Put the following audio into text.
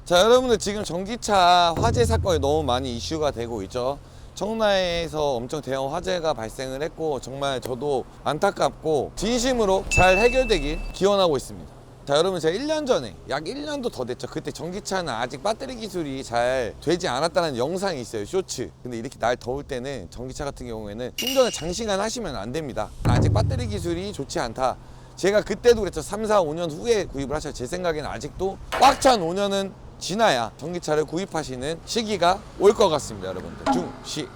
자, 여러분들 지금 전기차 화재 사건이 너무 많이 이슈가 되고 있죠. 청라에서 엄청 대형 화재가 발생을 했고, 정말 저도 안타깝고 진심으로 잘 해결되길 기원하고 있습니다. 자, 여러분, 제가 1년 전에, 약 1년도 더 됐죠. 그때 전기차는 아직 배터리 기술이 잘 되지 않았다는 영상이 있어요, 쇼츠. 근데 이렇게 날 더울 때는 전기차 같은 경우에는 충전을 장시간 하시면 안 됩니다. 아직 배터리 기술이 좋지 않다. 제가 그때도 그랬죠. 3, 4, 5년 후에 구입을 하셔야, 제 생각에는 아직도 꽉 찬 5년은 지나야 전기차를 구입하시는 시기가 올 것 같습니다, 여러분들. 중시.